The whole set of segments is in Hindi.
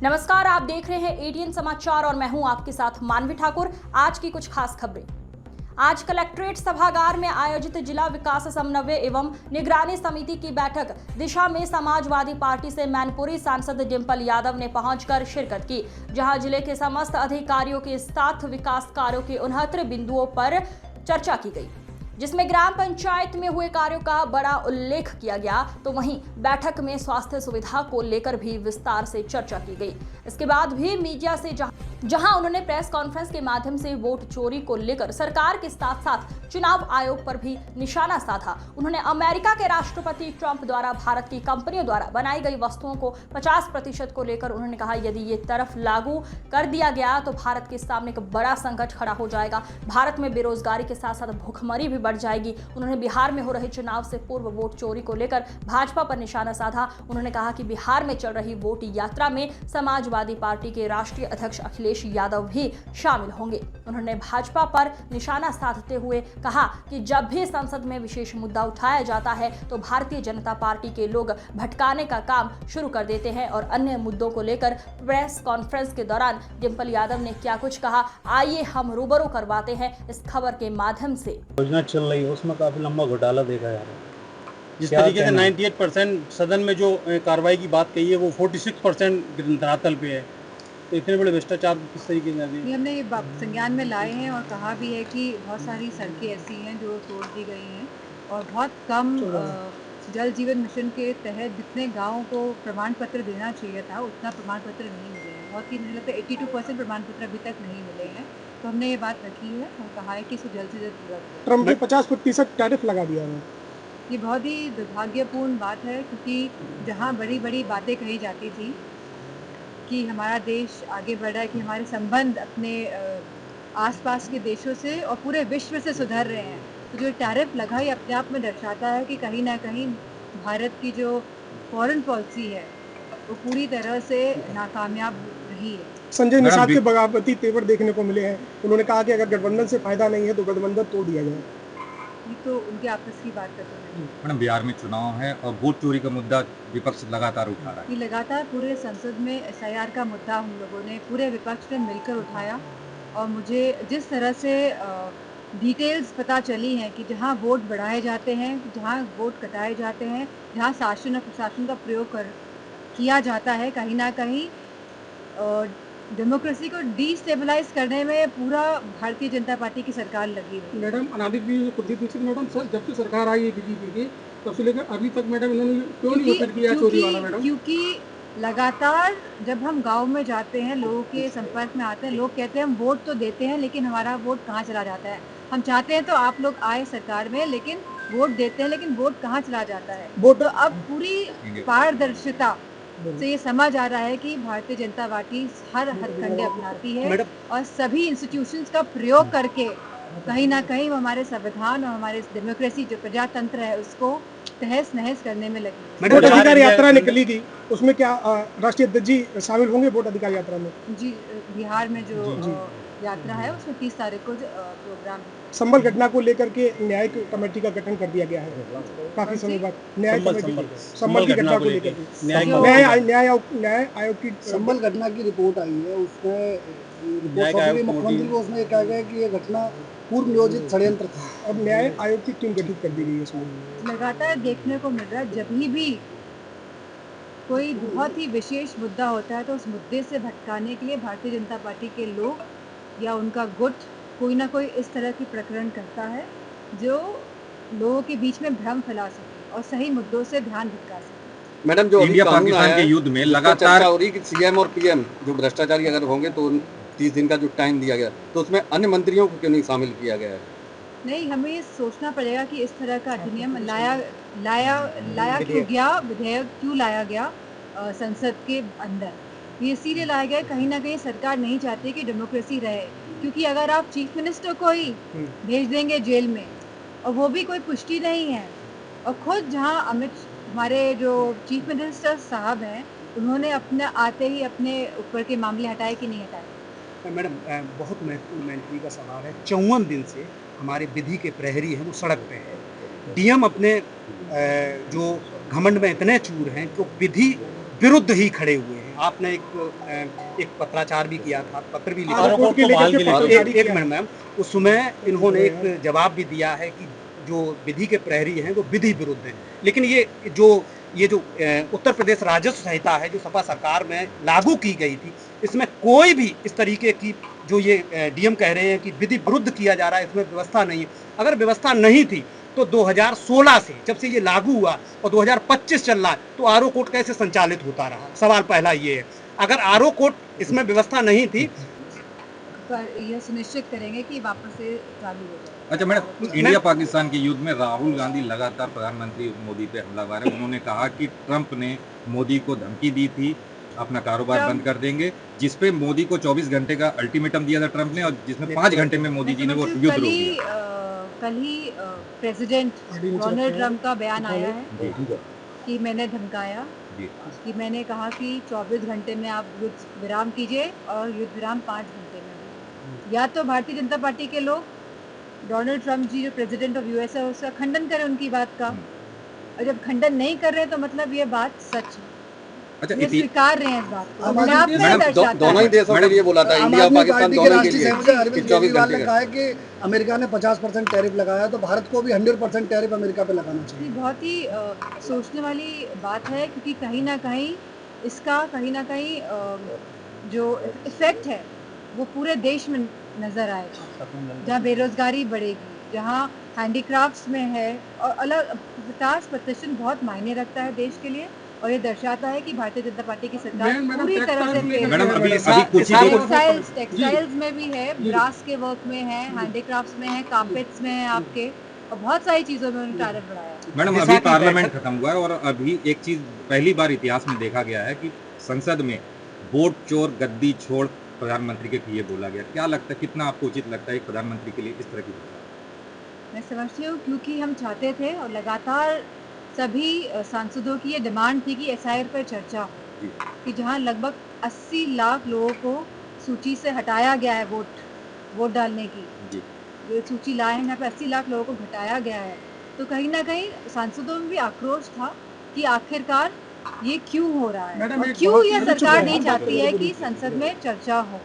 नमस्कार, आप देख रहे हैं एटीएन समाचार और मैं हूं आपके साथ मानवी ठाकुर। आज की कुछ खास खबरें। आज कलेक्ट्रेट सभागार में आयोजित जिला विकास समन्वय एवं निगरानी समिति की बैठक दिशा में समाजवादी पार्टी से मैनपुरी सांसद डिंपल यादव ने पहुंचकर शिरकत की, जहां जिले के समस्त अधिकारियों के साथ विकास कार्यों के 69 बिंदुओं पर चर्चा की गई, जिसमें ग्राम पंचायत में हुए कार्यों का बड़ा उल्लेख किया गया। तो वहीं बैठक में स्वास्थ्य सुविधा को लेकर भी विस्तार से चर्चा की गई। इसके बाद भी मीडिया से जहां उन्होंने प्रेस कॉन्फ्रेंस के माध्यम से वोट चोरी को लेकर सरकार के साथ साथ चुनाव आयोग पर भी निशाना साधा। उन्होंने अमेरिका के राष्ट्रपति ट्रंप द्वारा भारत की कंपनियों द्वारा बनाई गई वस्तुओं को 50% को लेकर उन्होंने कहा, यदि ये तरफ लागू कर दिया गया तो भारत के सामने एक बड़ा संकट खड़ा हो जाएगा। भारत में बेरोजगारी के साथ साथ भूखमरी भी बढ़ जाएगी। उन्होंने बिहार में हो रहे चुनाव से पूर्व वोट चोरी को लेकर भाजपा पर निशाना साधा। उन्होंने कहा कि बिहार में चल रही वोट यात्रा में समाजवादी पार्टी के राष्ट्रीय अध्यक्ष अखिलेश यादव भी शामिल होंगे। उन्होंने भाजपा पर निशाना साधते हुए कहा कि जब भी संसद में विशेष मुद्दा उठाया जाता है तो भारतीय जनता पार्टी के लोग भटकाने का काम शुरू कर देते हैं। और अन्य मुद्दों को लेकर प्रेस कॉन्फ्रेंस के दौरान डिंपल यादव ने क्या कुछ कहा, आइए हम रूबरू करवाते हैं इस खबर के माध्यम से। योजना चल रही है उसमें काफी लंबा घोटाला देखा जा रहा है। जिस तरीके से 98% सदन में जो कार्रवाई की बात कही है वो 46% धरातल पे है, तो इतने बड़े भ्रष्टाचार किस तरीके से हमने ये संज्ञान में लाए हैं और कहा भी है कि बहुत सारी सड़कें ऐसी हैं जो तोड़ दी गई हैं और बहुत कम जल जीवन मिशन के तहत जितने गाँव को प्रमाण पत्र देना चाहिए था उतना प्रमाण पत्र नहीं मिले हैं। बहुत ही मुझे लगता है 82% प्रमाण पत्र अभी तक नहीं मिले हैं। तो हमने ये बात रखी है और कहा है कि इसे जल्द से जल्द पूरा करें। ट्रम्प ने 50% टैरिफ लगा दिया है। ये बहुत ही दुर्भाग्यपूर्ण बात है, क्योंकि जहाँ बड़ी बड़ी बातें कही जाती थी कि हमारा देश आगे बढ़ रहा है, कि हमारे संबंध अपने आसपास के देशों से और पूरे विश्व से सुधर रहे हैं, तो जो टैरिफ लगा ही अपने आप में दर्शाता है कि कहीं ना कहीं भारत की जो फॉरेन पॉलिसी है वो पूरी तरह से नाकामयाब रही है। संजय निषाद के बगावती तेवर देखने को मिले हैं। उन्होंने कहा कि अगर गठबंधन से फायदा नहीं है तो गठबंधन तोड़ दिया जाए। ये तो उनके आपस की बात करते हैं। मैडम, बिहार में चुनाव है और वोट चोरी का मुद्दा विपक्ष लगातार उठा रहा है। ये लगातार पूरे संसद में एसआईआर का मुद्दा हम लोगों ने पूरे विपक्ष ने मिलकर उठाया और मुझे जिस तरह से डिटेल्स पता चली हैं कि जहाँ वोट बढ़ाए जाते हैं, जहाँ वोट कटाए जाते हैं, जहाँ शासन और प्रशासन का प्रयोग किया जाता है, कहीं ना कहीं डेमोक्रेसी को डिस्टेबलाइज करने में पूरा भारतीय जनता पार्टी की सरकार लगी हुई। मैडम, अनादित भी कुलदीप दीक्षित मैडम सर जब से सरकार आई है बीजेपी की तब से लेकर अभी तक मैडम इन्होंने क्यों नहीं वसूल किया चोरी वाला? मैडम, क्योंकि लगातार जब हम गांव में जाते हैं, लोगों के संपर्क में आते हैं, लोग कहते हैं हम वोट तो देते हैं लेकिन हमारा वोट कहाँ चला जाता है। हम चाहते हैं तो आप लोग आए सरकार में, लेकिन वोट देते हैं लेकिन वोट कहाँ चला जाता है। तो अब पूरी पारदर्शिता से ये समझ आ रहा है कि भारतीय जनता पार्टी हर हथकंडे अपनाती है और सभी इंस्टीट्यूशंस का प्रयोग करके कहीं ना कहीं वो हमारे संविधान और हमारे डेमोक्रेसी जो प्रजातंत्र है उसको तहस नहस करने में लगी। वोट अधिकार यात्रा निकली थी, उसमें क्या राष्ट्रीय अध्यक्ष जी शामिल होंगे वोट अधिकार यात्रा में? जी, बिहार में जो यात्रा है उसमें 30 तारीख को प्रोग्राम है। संबल घटना को लेकर के न्यायिक कमेटी का गठन कर दिया गया है काफी समय बाद। न्यायिक कमेटी संबल की घटना को लेकर न्याय आयोग की संबल घटना की रिपोर्ट आई है, उसमें मुख्यमंत्री को उसमें कहा गया कि ये घटना पूर्व नियोजित षड्यंत्र था। अब न्याय आयोग की टीम गठित कर दी गई है। इसमें लगातार देखने को मिल रहा है जब भी कोई बहुत ही विशेष मुद्दा होता है तो उस मुद्दे से भटकाने के लिए भारतीय जनता पार्टी के लोग या उनका गुट कोई ना कोई इस तरह की प्रकरण करता है जो लोगों के बीच में भ्रम फैला सके और सही मुद्दों से ध्यान भटका सके। मैडम, जो इंडिया पाकिस्तान के युद्ध में लगातार हो रही कि सीएम और पीएम जो भ्रष्टाचारी अगर होंगे तो 30 दिन का जो टाइम दिया गया तो उसमें अन्य मंत्रियों को क्यों नहीं शामिल किया गया है? नहीं, हमें ये सोचना पड़ेगा कि इस तरह का अधिनियम लाया क्यों गया, विधेयक क्यों लाया गया संसद के अंदर। ये इसीलिए लाया गया, कहीं ना कहीं सरकार नहीं चाहती कि डेमोक्रेसी रहे, क्योंकि अगर आप चीफ मिनिस्टर को ही भेज देंगे जेल में और वो भी कोई पुष्टि नहीं है, और खुद जहाँ हमारे जो चीफ मिनिस्टर साहब हैं उन्होंने अपने आते ही अपने ऊपर के मामले हटाए कि नहीं हटाए। मैडम, बहुत महत्वपूर्ण का सवाल है। 54 दिन से हमारे विधि के प्रहरी हैं वो सड़क पे है। डीएम अपने जो घमंड में इतने चूर हैं कि विधि विरुद्ध ही खड़े हुए हैं। आपने एक पत्राचार भी किया था, पत्र भी लिखा आरोप आरोप के को बहाल लेकर के के लिए पत्र जारी एक किया। मिनट मैम, उसमें इन्होंने एक जवाब भी दिया है कि जो विधि के प्रहरी हैं वो विधि विरुद्ध हैं। लेकिन ये जो उत्तर प्रदेश राजस्व संहिता है जो सपा सरकार में लागू की गई थी, इसमें कोई भी इस तरीके की जो ये डीएम कह रहे हैं कि विधि विरुद्ध किया जा रहा है, इसमें व्यवस्था नहीं है। अगर व्यवस्था नहीं थी तो 2016 से जब से ये लागू हुआ और 2025 चल रहा है तो आरओ कोर्ट कैसे संचालित होता रहा? सवाल पहला ये है। अगर आरओ कोर्ट इसमें व्यवस्था नहीं थी पर यह सुनिश्चित करेंगे कि वापस से चालू हो जाए। अच्छा मैडम, इंडिया पाकिस्तान के युद्ध में राहुल गांधी लगातार प्रधानमंत्री मोदी पे हमलावर है। उन्होंने कहा कि ट्रंप ने मोदी को धमकी दी थी अपना कारोबार बंद कर देंगे, जिसपे मोदी को 24 घंटे का अल्टीमेटम दिया था ट्रंप ने, और जिसमें 5 घंटे में मोदी जी ने वो युद्ध रोक दिया। कल ही प्रेसिडेंट डोनाल्ड ट्रंप का बयान आया है कि मैंने धमकाया, जी। कि मैंने कहा कि 24 घंटे में आप युद्ध विराम कीजिए और युद्ध विराम 5 घंटे में भी। या तो भारतीय जनता पार्टी के लोग डोनाल्ड ट्रंप जी जो प्रेसिडेंट ऑफ यूएस है उसका खंडन करें उनकी बात का, और जब खंडन नहीं कर रहे तो मतलब ये बात सच है, अच्छा ये स्वीकार रहे हैं इस बात को। आम अपने आप में आदमी दर्शाता है। दोनों ही देशों के लिए बोला था, आम इंडिया आदमी पाकिस्तान पार्टी के दोनों के राष्ट्रीय लिए सेवक अरविंद कि 24 केजरीवाल घंटे ने का। कहा है कि अमेरिका ने 50% टैरिफ लगाया तो भारत को भी 100% टैरिफ अमेरिका पे लगाना चाहिए। ये बहुत ही सोचने वाली बात है, क्योंकि कहीं ना कहीं इसका जो इफेक्ट है वो पूरे देश में नज़र आएगा, जहाँ बेरोजगारी बढ़ेगी, जहाँ हैंडीक्राफ्ट्स में है, और अलग 50% बहुत मायने रखता है देश के लिए, और ये दर्शाता है कि भारतीय जनता पार्टी की सरकार पूरी तरह से मैडम अभी कुछ ही देर टेक्सटाइल्स में भी है, ब्रास के वर्क में है, हैंडीक्राफ्ट्स में है, कार्पेट्स में है आपके, और बहुत सारी चीज़ों में उन्होंने टैरिफ बढ़ाया है। मैडम अभी पार्लियामेंट खत्म हुआ है और अभी एक चीज पहली बार इतिहास में देखा गया है कि संसद में वोट चोर गद्दी छोड़ प्रधानमंत्री के लिए बोला गया। क्या लगता है, कितना आपको उचित लगता है एक प्रधानमंत्री के लिए इस तरह की घोषणा? मैं समझती हूँ, क्योंकि हम चाहते थे और लगातार सभी सांसदों की ये डिमांड थी कि एसआईआर पर चर्चा हो, कि जहाँ लगभग 80 लाख लोगों को सूची से हटाया गया है वोट डालने की, जो सूची लाए हैं यहाँ पे 80 लाख लोगों को घटाया गया है, तो कहीं ना कहीं सांसदों में भी आक्रोश था कि आखिरकार ये क्यों हो रहा है, और क्यों ये सरकार नहीं चाहती है कि संसद में चर्चा हो।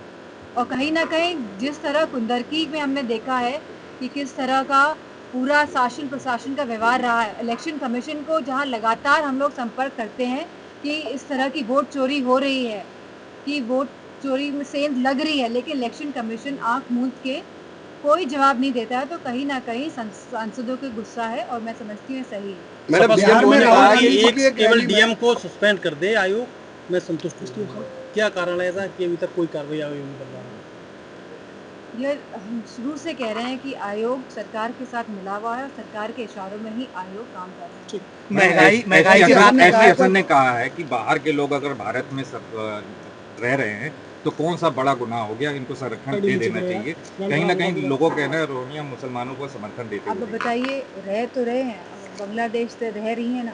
और कहीं ना कहीं जिस तरह कुंदरकी में हमने देखा है कि किस तरह का पूरा शासन प्रशासन का व्यवहार रहा है, इलेक्शन कमीशन को जहां लगातार हम लोग संपर्क करते हैं कि इस तरह की वोट चोरी हो रही है, कि वोट चोरी में सेंध लग रही है, लेकिन इलेक्शन कमीशन आंख मूंद के कोई जवाब नहीं देता है, तो कहीं ना कहीं सांसदों का गुस्सा है, और मैं समझती हूँ सही है। मैडम बिहार में राहुल गांधी को भी एक केवल रैली में- डीएम को सस्पेंड कर दे आयोग, मैं संतुष्ट हूँ। क्या कारण है ऐसा कि अभी तक कोई कार्रवाई आयोग नहीं कर रहा है? ये हम शुरू से कह रहे हैं कि आयोग सरकार के साथ मिला हुआ है, और सरकार के इशारों में ही आयोग काम कर रहा है। महंगाई के साथ एसटी हसन ने कहा है कि बाहर के लोग अगर भारत में रह रहे हैं तो कौन सा बड़ा गुनाह हो गया, इनको संरक्षण दे देना चाहिए। कहीं ना कहीं लोगों का कहना है रोहिंग्या मुसलमानों को समर्थन देते अब हुए। बताइए, रह तो रहे हैं, अब बांग्लादेश से रह रही है ना।